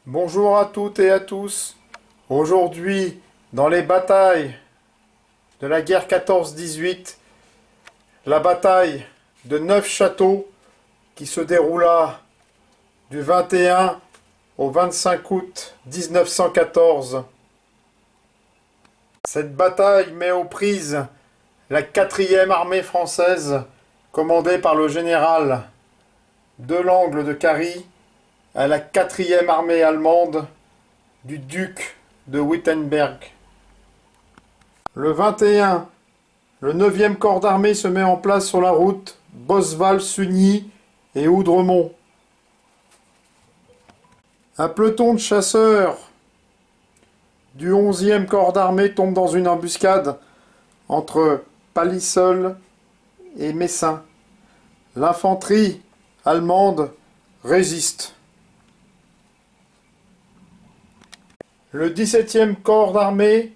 Bonjour à toutes et à tous. Aujourd'hui, dans les batailles de la guerre 14-18, la bataille de Neufchâteau qui se déroula du 21 au 25 août 1914. Cette bataille met aux prises la 4e armée française commandée par le général Delangle de Cary à la 4e armée allemande du duc de Wittenberg. Le 21, le 9e corps d'armée se met en place sur la route Bosval-Sugny et Oudremont. Un peloton de chasseurs du 11e corps d'armée tombe dans une embuscade entre Palissol et Messin. L'infanterie allemande résiste. Le 17e corps d'armée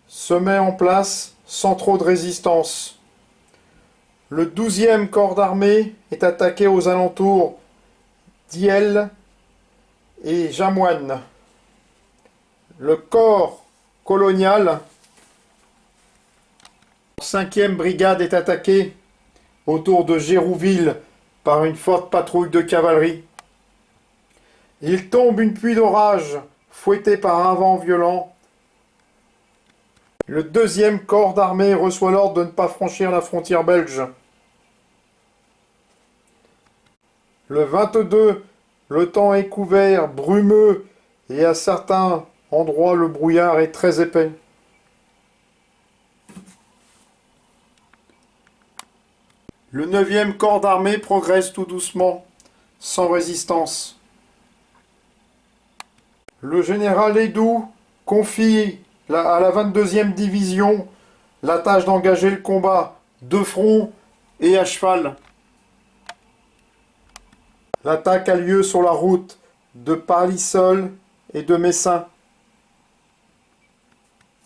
se met en place sans trop de résistance. Le 12e corps d'armée est attaqué aux alentours d'Yelle et Jamoine. Le corps colonial, 5e brigade, est attaqué autour de Gérouville par une forte patrouille de cavalerie. Il tombe une pluie d'orage, fouetté par un vent violent. Le 2e corps d'armée reçoit l'ordre de ne pas franchir la frontière belge. Le 22, le temps est couvert, brumeux, et à certains endroits le brouillard est très épais. Le 9e corps d'armée progresse tout doucement, sans résistance. Le général Hédoux confie à la 22e division la tâche d'engager le combat de front et à cheval. L'attaque a lieu sur la route de Palissol et de Messin.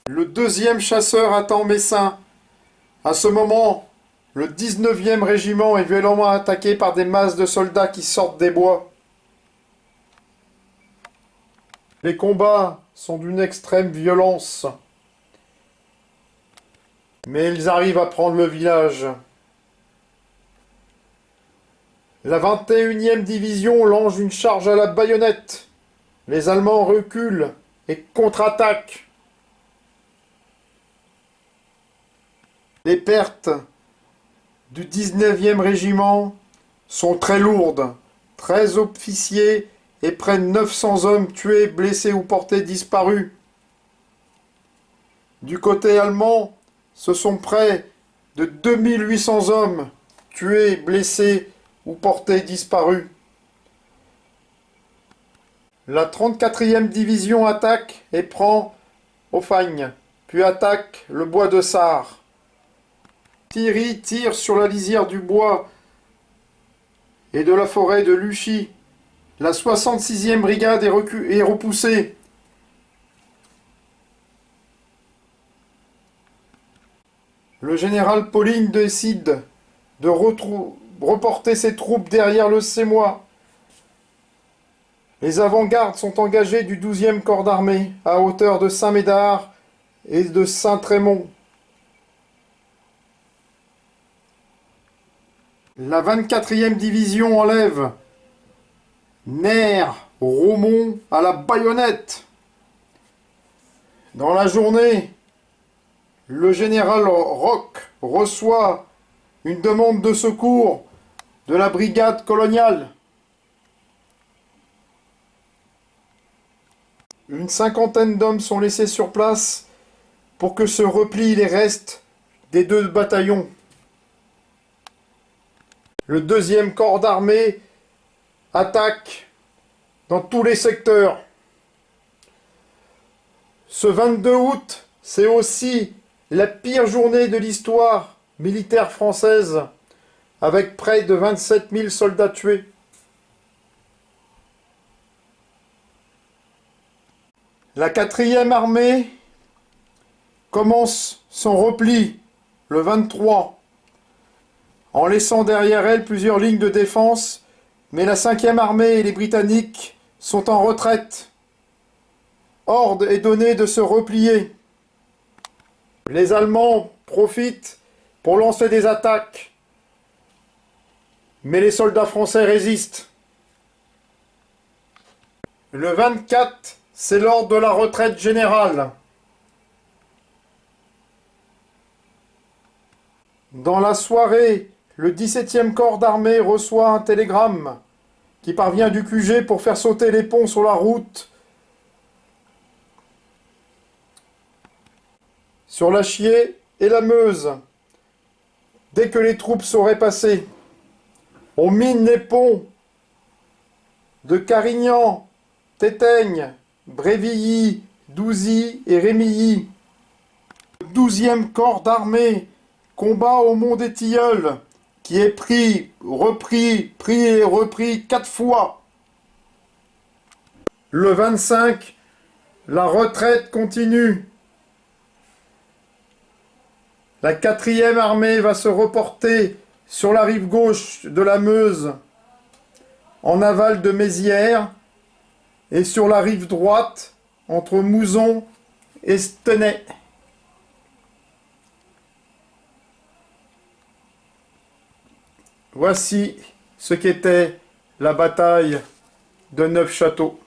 Le 2e chasseur attend Messin. À ce moment, le 19e régiment est violemment attaqué par des masses de soldats qui sortent des bois. Les combats sont d'une extrême violence, mais ils arrivent à prendre le village. La 21e division lance une charge à la baïonnette. Les Allemands reculent et contre-attaquent. Les pertes du 19e régiment sont très lourdes. 13 officiers et près de 900 hommes tués, blessés ou portés disparus. Du côté allemand, ce sont près de 2800 hommes tués, blessés ou portés disparus. La 34e division attaque et prend Hoffagne, puis attaque le bois de Sarre. Thierry tire sur la lisière du bois et de la forêt de Luchy. La 66e brigade est repoussée. Le général Pauline décide de reporter ses troupes derrière le Sémois. Les avant-gardes sont engagées du 12e corps d'armée à hauteur de Saint-Médard et de Saint-Trémond. La 24e division enlève Nère, Romont à la baïonnette. Dans la journée, le général Roch reçoit une demande de secours de la brigade coloniale. Une cinquantaine d'hommes sont laissés sur place pour que se replient les restes des 2 bataillons. Le 2e corps d'armée attaque dans tous les secteurs. Ce 22 août, c'est aussi la pire journée de l'histoire militaire française, avec près de 27 000 soldats tués. La 4e armée commence son repli le 23, en laissant derrière elle plusieurs lignes de défense, mais la 5e armée et les Britanniques sont en retraite. ordre est donné de se replier. Les Allemands profitent pour lancer des attaques, mais les soldats français résistent. Le 24, c'est l'ordre de la retraite générale. Dans la soirée, le 17e corps d'armée reçoit un télégramme qui parvient du QG pour faire sauter les ponts sur la route sur la Chiers et la Meuse. Dès que les troupes seraient passées, on mine les ponts de Carignan, Tétaigne, Brévilly, Douzy et Rémilly. Le 12e corps d'armée combat au Mont des Tilleuls, qui est pris, repris, pris et repris 4 fois. Le 25, la retraite continue. La 4e armée va se reporter sur la rive gauche de la Meuse, en aval de Mézières, et sur la rive droite, entre Mouzon et Stenay. Voici ce qu'était la bataille de Neufchâteau.